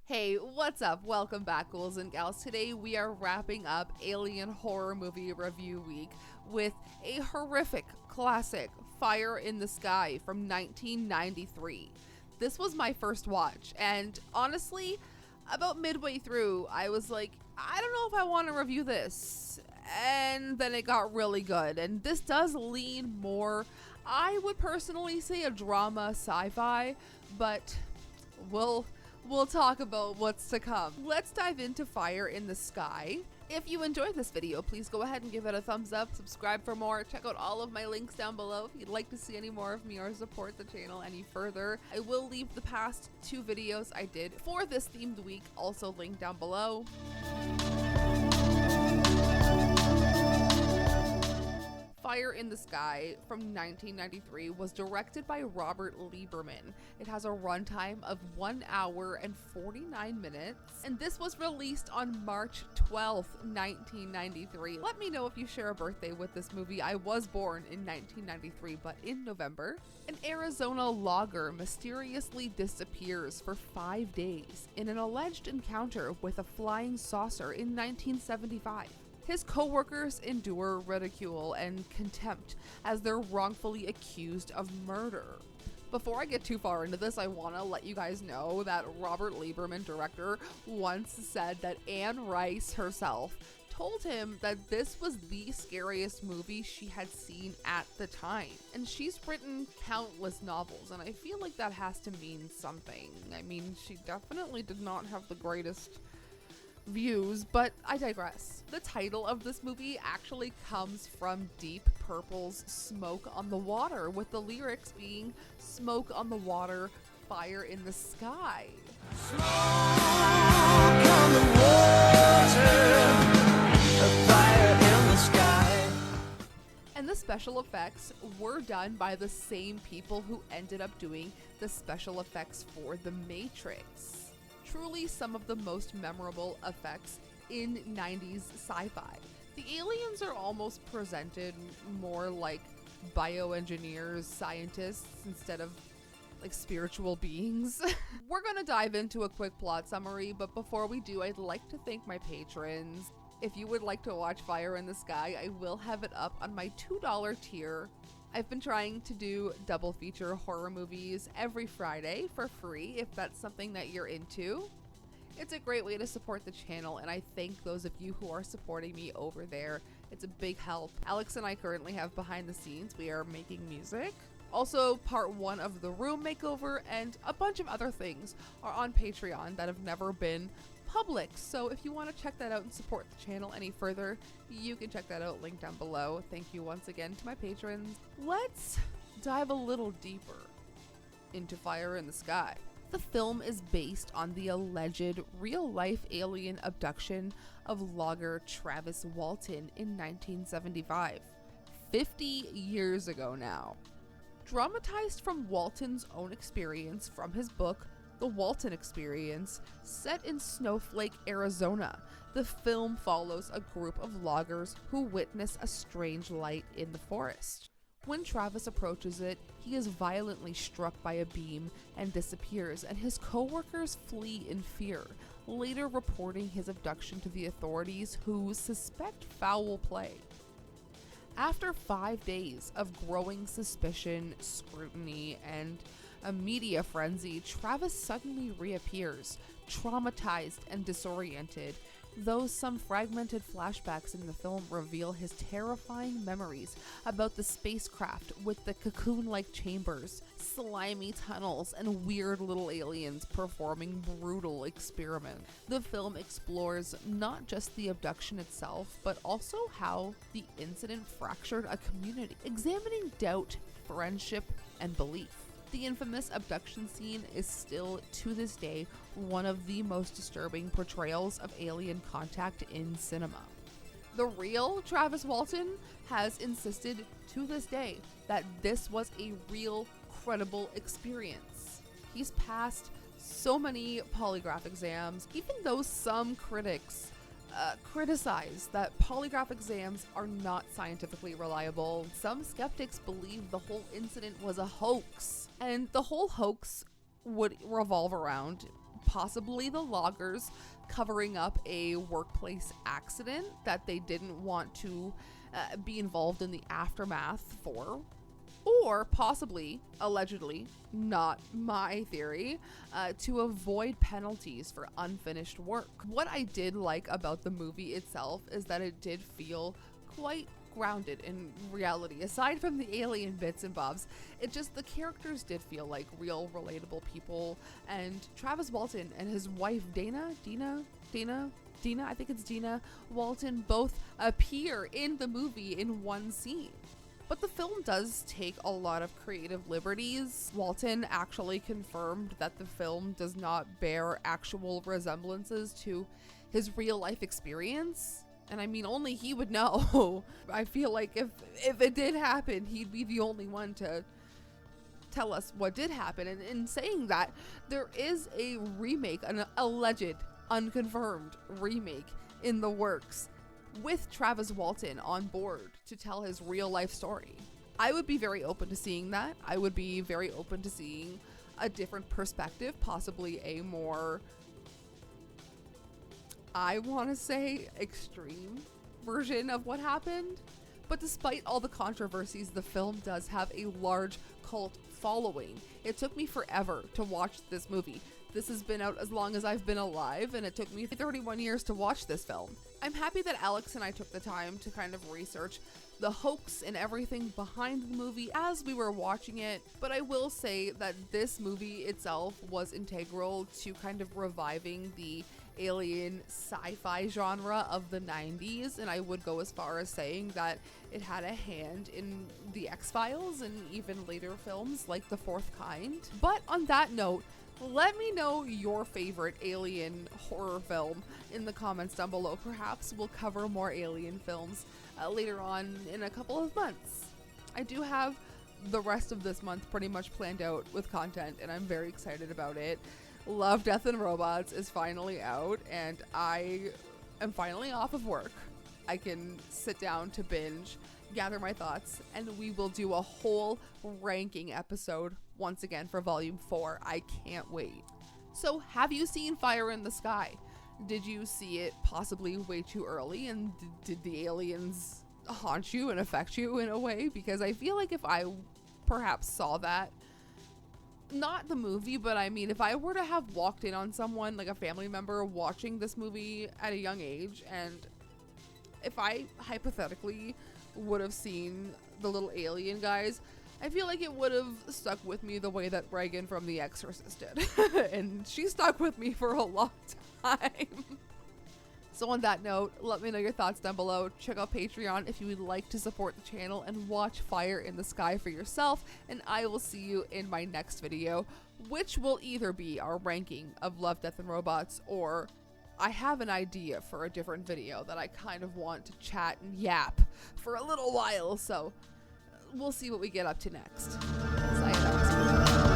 Hey, what's up? Welcome back, ghouls and gals. Today we are wrapping up Alien Horror Movie Review Week with a horrific classic, Fire in the Sky from 1993. This was my first watch, and honestly, about midway through, I was like, I don't know if I want to review this. And then it got really good, and this does lean more, I would personally say, a drama sci-fi, but we'll talk about what's to come. Let's dive into Fire in the Sky. If you enjoyed this video, please go ahead and give it a thumbs up, subscribe for more, check out all of my links down below if you'd like to see any more of me or support the channel any further. I will leave the past 2 videos I did for this themed week also linked down below. Fire in the Sky from 1993 was directed by Robert Lieberman. It has a runtime of 1 hour and 49 minutes, and this was released on March 12th, 1993. Let me know if you share a birthday with this movie. I was born in 1993, but in November. An Arizona logger mysteriously disappears for 5 days in an alleged encounter with a flying saucer in 1975. His co-workers endure ridicule and contempt as they're wrongfully accused of murder. Before I get too far into this, I want to let you guys know that Robert Lieberman, director, once said that Anne Rice herself told him that this was the scariest movie she had seen at the time. And she's written countless novels, and I feel like that has to mean something. I mean, she definitely did not have the greatest views, but I digress. The title of this movie actually comes from Deep Purple's Smoke on the Water, with the lyrics being "Smoke on the water, fire in the sky." Smoke on the water, a fire in the sky. And the special effects were done by the same people who ended up doing the special effects for The Matrix. Truly some of the most memorable effects in 90s sci-fi. The aliens are almost presented more like bioengineers, scientists, instead of like spiritual beings. We're gonna dive into a quick plot summary, but before we do, I'd like to thank my patrons. If you would like to watch Fire in the Sky, I will have it up on my $2 tier. I've been trying to do double feature horror movies every Friday for free if that's something that you're into. It's a great way to support the channel, and I thank those of you who are supporting me over there. It's a big help. Alex and I currently have behind the scenes. We are making music. Also, part 1 of the room makeover and a bunch of other things are on Patreon that have never been public. So if you want to check that out and support the channel any further, you can check that out, link down below. Thank you once again to my patrons. Let's dive a little deeper into Fire in the Sky. The film is based on the alleged real-life alien abduction of logger Travis Walton in 1975, 50 years ago now. Dramatized from Walton's own experience from his book, The Walton Experience, set in Snowflake, Arizona, the film follows a group of loggers who witness a strange light in the forest. When Travis approaches it, he is violently struck by a beam and disappears, and his co-workers flee in fear, later reporting his abduction to the authorities, who suspect foul play. After 5 days of growing suspicion, scrutiny, and a media frenzy, Travis suddenly reappears, traumatized and disoriented, though some fragmented flashbacks in the film reveal his terrifying memories about the spacecraft with the cocoon-like chambers, slimy tunnels, and weird little aliens performing brutal experiments. The film explores not just the abduction itself, but also how the incident fractured a community, examining doubt, friendship, and belief. The infamous abduction scene is still, to this day, one of the most disturbing portrayals of alien contact in cinema. The real Travis Walton has insisted to this day that this was a real, credible experience. He's passed so many polygraph exams, even though some critics criticize that polygraph exams are not scientifically reliable. Some skeptics believe the whole incident was a hoax, and the whole hoax would revolve around possibly the loggers covering up a workplace accident that they didn't want to be involved in the aftermath for. Or possibly, allegedly, not my theory, to avoid penalties for unfinished work. What I did like about the movie itself is that it did feel quite grounded in reality. Aside from the alien bits and bobs, the characters did feel like real, relatable people. And Travis Walton and his wife Dina, I think it's Dina Walton, both appear in the movie in one scene. But the film does take a lot of creative liberties. Walton actually confirmed that the film does not bear actual resemblances to his real life experience. And I mean, only he would know. I feel like if it did happen, he'd be the only one to tell us what did happen. And in saying that, there is a remake, an alleged, unconfirmed remake in the works, with Travis Walton on board to tell his real life story. I would be very open to seeing that. I would be very open to seeing a different perspective, possibly a more, I want to say, extreme version of what happened. But despite all the controversies, the film does have a large cult following. It took me forever to watch this movie. This has been out as long as I've been alive, and it took me 31 years to watch this film. I'm happy that Alex and I took the time to kind of research the hoax and everything behind the movie as we were watching it, but I will say that this movie itself was integral to kind of reviving the alien sci-fi genre of the 90s, and I would go as far as saying that it had a hand in the X-Files and even later films like The Fourth Kind. But on that note, let me know your favorite alien horror film in the comments down below. Perhaps we'll cover more alien films later on in a couple of months. I do have the rest of this month pretty much planned out with content, and I'm very excited about it. Love, Death, and Robots is finally out, and I am finally off of work. I can sit down to binge, gather my thoughts, and we will do a whole ranking episode once again for Volume 4. I can't wait. So, have you seen Fire in the Sky? Did you see it possibly way too early, and did the aliens haunt you and affect you in a way? Because I feel like if I perhaps saw that, not the movie, but I mean, if I were to have walked in on someone, like a family member, watching this movie at a young age, and if I hypothetically would have seen the little alien guys, I feel like it would have stuck with me the way that Reagan from The Exorcist did. And she stuck with me for a long time. So on that note, let me know your thoughts down below. Check out Patreon if you would like to support the channel and watch Fire in the Sky for yourself. And I will see you in my next video, which will either be our ranking of Love, Death, and Robots, or I have an idea for a different video that I kind of want to chat and yap for a little while. So we'll see what we get up to next. Sayonara.